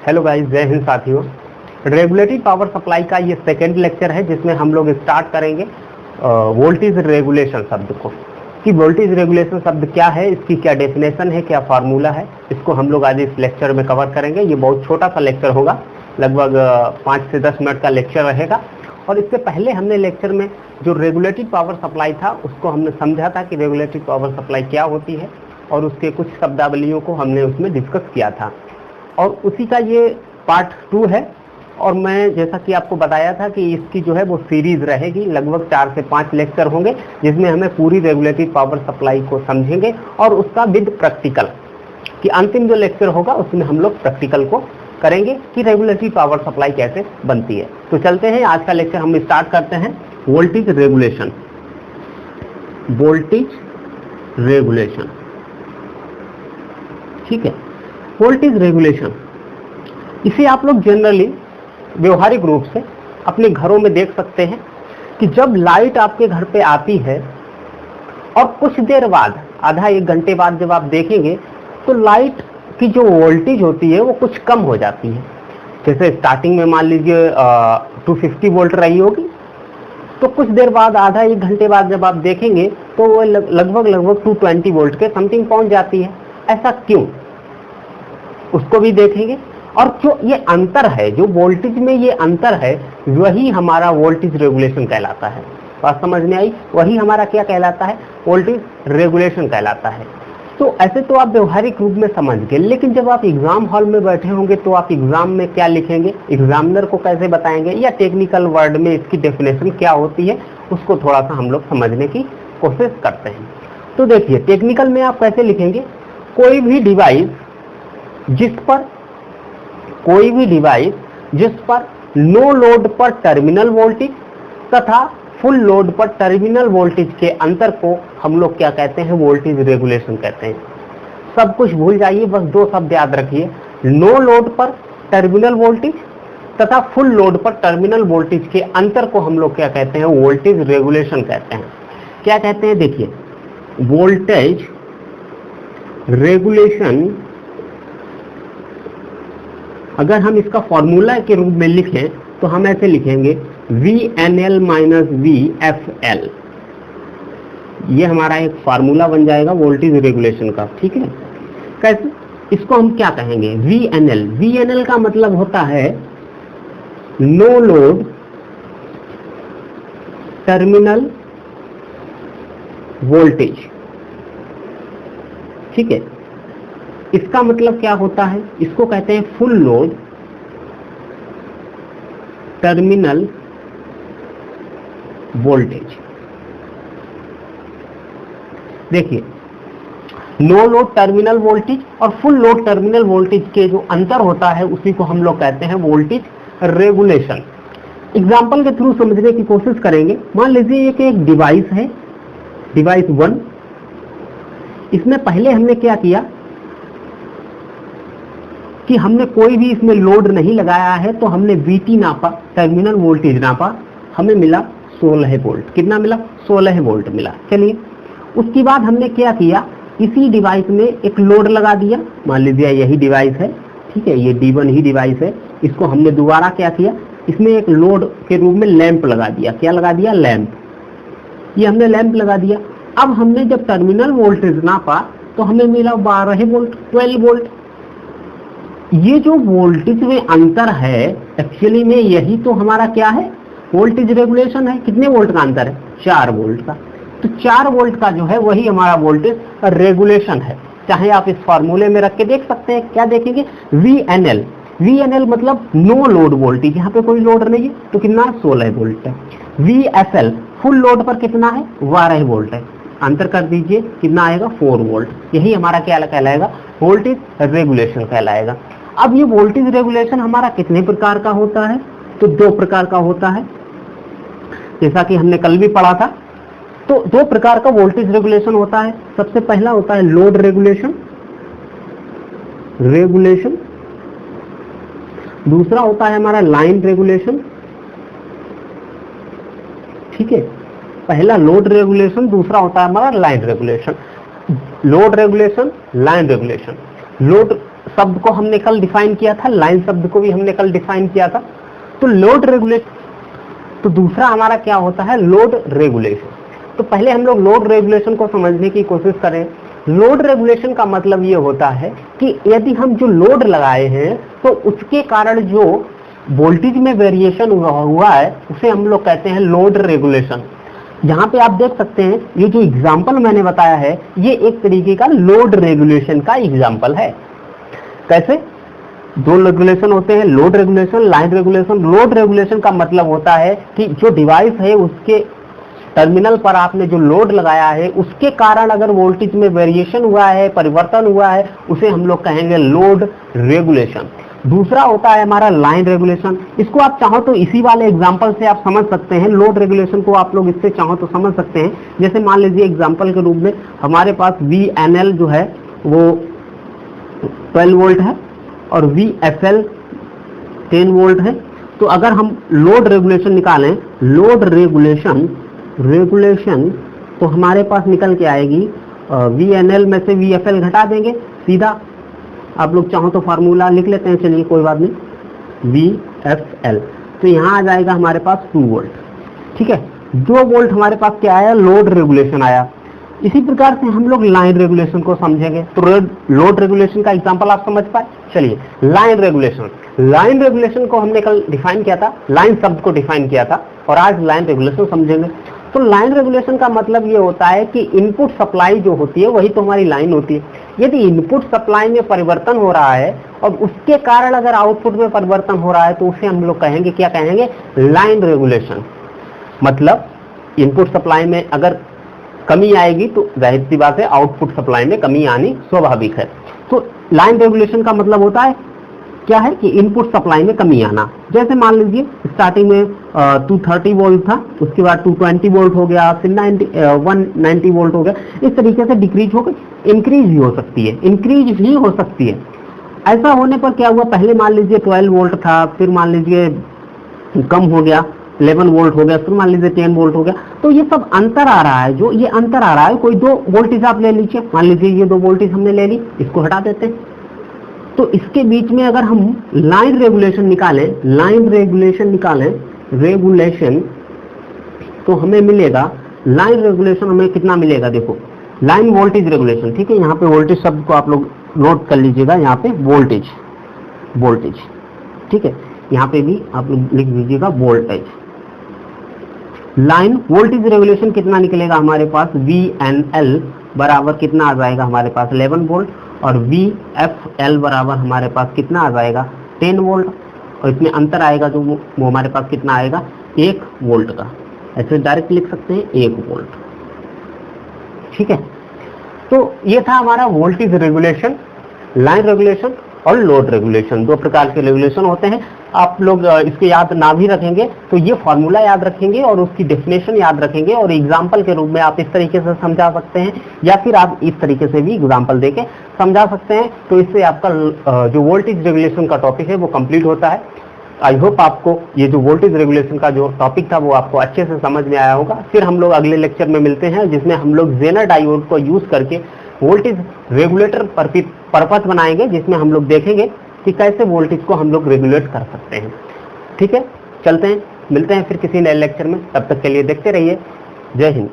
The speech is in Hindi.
हेलो गाइस, जय हिंद साथियों। रेगुलेटरी पावर सप्लाई का ये सेकेंड लेक्चर है जिसमें हम लोग स्टार्ट करेंगे वोल्टेज रेगुलेशन शब्द को, कि वोल्टेज रेगुलेशन शब्द क्या है, इसकी क्या डेफिनेशन है, क्या फार्मूला है। इसको हम लोग आज इस लेक्चर में कवर करेंगे। ये बहुत छोटा सा लेक्चर होगा, लगभग 5 से 10 मिनट का लेक्चर रहेगा। और इससे पहले हमने लेक्चर में जो रेगुलेटरी पावर सप्लाई था उसको हमने समझा था कि रेगुलेटरी पावर सप्लाई क्या होती है, और उसके कुछ शब्दावलियों को हमने उसमें डिस्कस किया था। और उसी का ये पार्ट 2 है। और मैं जैसा कि आपको बताया था कि इसकी जो है वो सीरीज रहेगी, लगभग 4 से 5 लेक्चर होंगे जिसमें हमें पूरी रेगुलेटरी पावर सप्लाई को समझेंगे और उसका विद प्रैक्टिकल, कि अंतिम जो लेक्चर होगा उसमें हम लोग प्रैक्टिकल को करेंगे कि रेगुलेटरी पावर सप्लाई कैसे बनती है। तो चलते हैं, आज का लेक्चर हम स्टार्ट करते हैं। वोल्टेज रेगुलेशन, वोल्टेज रेगुलेशन, ठीक है। वोल्टेज रेगुलेशन, इसे आप लोग जनरली व्यवहारिक रूप से अपने घरों में देख सकते हैं कि जब लाइट आपके घर पे आती है और कुछ देर बाद, आधा एक घंटे बाद जब आप देखेंगे तो लाइट की जो वोल्टेज होती है वो कुछ कम हो जाती है। जैसे स्टार्टिंग में मान लीजिए 250 वोल्ट रही होगी, तो कुछ देर बाद, आधा एक घंटे बाद जब आप देखेंगे तो वो लगभग 220 वोल्ट के समथिंग पहुंच जाती है। ऐसा क्यों, उसको भी देखेंगे। और जो ये अंतर है, जो वोल्टेज में ये अंतर है, वही हमारा वोल्टेज रेगुलेशन कहलाता है। बात समझ में आई? वही हमारा क्या कहलाता है? वोल्टेज रेगुलेशन कहलाता है। तो ऐसे तो आप व्यवहारिक रूप में समझ गए, लेकिन जब आप एग्जाम हॉल में बैठे होंगे तो आप एग्जाम में क्या लिखेंगे, एग्जामिनर को कैसे बताएंगे, या टेक्निकल वर्ड में इसकी डेफिनेशन क्या होती है, उसको थोड़ा सा हम लोग समझने की कोशिश करते हैं। तो देखिए, टेक्निकल में आप कैसे लिखेंगे, कोई भी डिवाइस जिस पर नो लोड पर टर्मिनल वोल्टेज तथा फुल लोड पर टर्मिनल वोल्टेज के अंतर को हम लोग क्या कहते हैं? वोल्टेज रेगुलेशन कहते हैं। सब कुछ भूल जाइए, बस 2 शब्द याद रखिए, नो लोड पर टर्मिनल वोल्टेज तथा फुल लोड पर टर्मिनल वोल्टेज के अंतर को हम लोग क्या कहते हैं? वोल्टेज रेगुलेशन कहते हैं। क्या कहते हैं? देखिए, वोल्टेज रेगुलेशन, अगर हम इसका फॉर्मूला के रूप में लिखें तो हम ऐसे लिखेंगे VNL माइनस VFL। ये हमारा एक फार्मूला बन जाएगा वोल्टेज रेगुलेशन का, ठीक है। कैसे? इसको हम क्या कहेंगे? VNL का मतलब होता है नो लोड टर्मिनल वोल्टेज, ठीक है। इसका मतलब क्या होता है? इसको कहते हैं फुल लोड टर्मिनल वोल्टेज। देखिए, नो लोड टर्मिनल वोल्टेज और फुल लोड टर्मिनल वोल्टेज के जो अंतर होता है उसी को हम लोग कहते हैं वोल्टेज रेगुलेशन। एग्जाम्पल के थ्रू समझने की कोशिश करेंगे। मान लीजिए कि एक डिवाइस है, डिवाइस 1। इसमें पहले हमने क्या किया कि हमने कोई भी इसमें लोड नहीं लगाया है, तो हमने VT नापा, टर्मिनल वोल्टेज नापा, हमें मिला 16 वोल्ट। कितना मिला? 16 वोल्ट मिला। चलिए, उसके बाद हमने क्या किया, इसी डिवाइस में एक लोड लगा दिया। मान लीजिए यही डिवाइस है, ठीक है, ये D1 ही डिवाइस है। इसको हमने दोबारा क्या किया, इसमें एक लोड के रूप में लैंप लगा दिया। क्या लगा दिया? लैंप। ये हमने लैंप लगा दिया। अब हमने जब टर्मिनल वोल्टेज नापा तो हमें मिला 12 वोल्ट, 12 वोल्ट। ये जो वोल्टेज में अंतर है, एक्चुअली में यही तो हमारा क्या है? वोल्टेज रेगुलेशन है। कितने वोल्ट का अंतर है? 4 वोल्ट का। तो 4 वोल्ट का जो है वही हमारा वोल्टेज रेगुलेशन है। चाहे आप इस फॉर्मूले में रख के देख सकते हैं। क्या देखेंगे? VNL मतलब नो लोड वोल्टेज, यहाँ पे कोई लोड नहीं है, तो कितना? 16 वोल्ट है। VFL फुल लोड पर कितना है? 12 वोल्ट है। अंतर कर दीजिए, कितना आएगा? 4 वोल्ट। यही हमारा क्या कहलाएगा? वोल्टेज रेगुलेशन कहलाएगा। अब ये वोल्टेज रेगुलेशन हमारा कितने प्रकार का होता है? तो 2 प्रकार का होता है, जैसा कि हमने कल भी पढ़ा था। तो 2 प्रकार का वोल्टेज रेगुलेशन होता है। सबसे पहला होता है लोड रेगुलेशन, दूसरा होता है हमारा लाइन रेगुलेशन, ठीक है। पहला लोड रेगुलेशन, दूसरा होता है हमारा line regulation. Load regulation, line regulation. Load शब्द को हमने कल डिफाइन किया था, लाइन शब्द को भी हमने कल डिफाइन किया था। तो लोड रेगुलेशन, तो दूसरा हमारा क्या होता है, लोड रेगुलेशन। तो पहले हम लोग लोड रेगुलेशन को समझने की कोशिश करें। लोड रेगुलेशन का मतलब ये होता है कि यदि हम जो लोड लगाए हैं तो उसके कारण जो वोल्टेज में वेरिएशन हुआ है उसे हम लोग कहते हैं लोड रेगुलेशन। यहाँ पे आप देख सकते हैं ये जो एग्जाम्पल मैंने बताया है ये एक तरीके का लोड रेगुलेशन का एग्जाम्पल है। कैसे? दो रेगुलेशन होते हैं, load regulation, line regulation. Load regulation का मतलब होता है कि जो डिवाइस है उसके टर्मिनल पर आपने जो लोड लगाया है उसके कारण अगर वोल्टेज में वेरिएशन हुआ है, परिवर्तन हुआ है, उसे हम लोग कहेंगे लोड रेगुलेशन। दूसरा होता है हमारा लाइन रेगुलेशन। इसको आप चाहो तो इसी वाले एग्जांपल से आप समझ सकते हैं। लोड रेगुलेशन को आप लोग इससे चाहो तो समझ सकते हैं। जैसे मान लीजिए एग्जांपल के रूप में हमारे पास VNL जो है वो 12 वोल्ट है और VFL 10 वोल्ट है। तो अगर हम लोड रेगुलेशन निकालें, लोड रेगुलेशन तो हमारे पास निकल के आएगी VNL में से VFL घटा देंगे सीधा। आप लोग चाहो तो फार्मूला लिख लेते हैं, चलिए कोई बात नहीं। VFL तो यहाँ आ जाएगा हमारे पास 2 वोल्ट, ठीक है। 2 वोल्ट हमारे पास क्या आया, लोड रेगुलेशन आया। इसी प्रकार से हम लोग लाइन रेगुलेशन को समझेंगे। तो लोड रेगुलेशन का एग्जांपल आप समझ पाए। चलिए लाइन रेगुलेशन, लाइन रेगुलेशन को हमने कल डिफाइन किया था, लाइन शब्द को डिफाइन किया था और आज लाइन रेगुलेशन समझेंगे। तो लाइन रेगुलेशन का मतलब ये होता है कि इनपुट सप्लाई जो होती है वही तो हमारी लाइन होती है। यदि इनपुट सप्लाई में परिवर्तन हो रहा है और उसके कारण अगर आउटपुट में परिवर्तन हो रहा है तो उसे हम लोग कहेंगे, क्या कहेंगे, लाइन रेगुलेशन। मतलब इनपुट सप्लाई में अगर कमी आएगी तो जाहिर सी बात है आउटपुट सप्लाई में कमी आनी स्वाभाविक है। तो लाइन रेगुलेशन का मतलब होता है क्या है कि इनपुट सप्लाई में कमी आना। जैसे मान लीजिए स्टार्टिंग में 230 वोल्ट था, उसके बाद 220 वोल्ट हो गया, फिर 190 वोल्ट हो गया। इस तरीके से डिक्रीज होकर इंक्रीज भी हो सकती है, इंक्रीज भी हो सकती है। ऐसा होने पर क्या हुआ, पहले मान लीजिए 12 वोल्ट था, फिर मान लीजिए कम हो गया 11 वोल्ट हो गया, फिर मान लीजिए 10 वोल्ट हो गया। तो ये सब अंतर आ रहा है, जो ये अंतर आ रहा है, कोई 2 वोल्टेज आप ले लीजिए, मान लीजिए ये 2 वोल्टेज हमने ले ली, इसको हटा देते हैं। तो इसके बीच में अगर हम लाइन रेगुलेशन निकालें, लाइन रेगुलेशन निकालें, रेगुलेशन तो हमें मिलेगा, लाइन रेगुलेशन हमें कितना मिलेगा, देखो लाइन वोल्टेज रेगुलेशन, ठीक है। यहाँ पे वोल्टेज शब्द को आप लोग नोट कर लीजिएगा, यहाँ पे वोल्टेज, वोल्टेज, ठीक है। यहाँ पे भी आप लोग लिख दीजिएगा वोल्टेज। लाइन वोल्टेज रेगुलेशन कितना निकलेगा हमारे पास, VNL बराबर कितना आ जाएगा हमारे पास 11 वोल्ट और VFL बराबर हमारे पास कितना आ जाएगा 10 वोल्ट। और इसमें अंतर आएगा जो वो हमारे पास कितना आएगा 1 वोल्ट का। ऐसे डायरेक्ट लिख सकते हैं 1 वोल्ट, ठीक है। तो ये था हमारा वोल्टेज रेगुलेशन, लाइन रेगुलेशन और लोड रेगुलेशन। 2 प्रकार के रेगुलेशन होते हैं। आप लोग इसके याद ना भी रखेंगे तो ये फॉर्मूला याद रखेंगे और उसकी डेफिनेशन याद रखेंगे और एग्जाम्पल के रूप में आप इस तरीके से समझा सकते हैं या फिर आप इस तरीके से भी एग्जाम्पल देके समझा सकते हैं। तो इससे आपका जो वोल्टेज रेगुलेशन का टॉपिक है वो कंप्लीट होता है। आई होप आपको ये जो वोल्टेज रेगुलेशन का जो टॉपिक था वो आपको अच्छे से समझ में आया होगा। फिर हम लोग अगले लेक्चर में मिलते हैं जिसमें हम लोग जेनर डायोड को यूज करके वोल्टेज रेगुलेटर पर्पस बनाएंगे, जिसमें हम लोग देखेंगे कि कैसे वोल्टेज को हम लोग रेगुलेट कर सकते हैं। ठीक है, चलते हैं, मिलते हैं फिर किसी नए लेक्चर में। तब तक के लिए देखते रहिए। जय हिंद।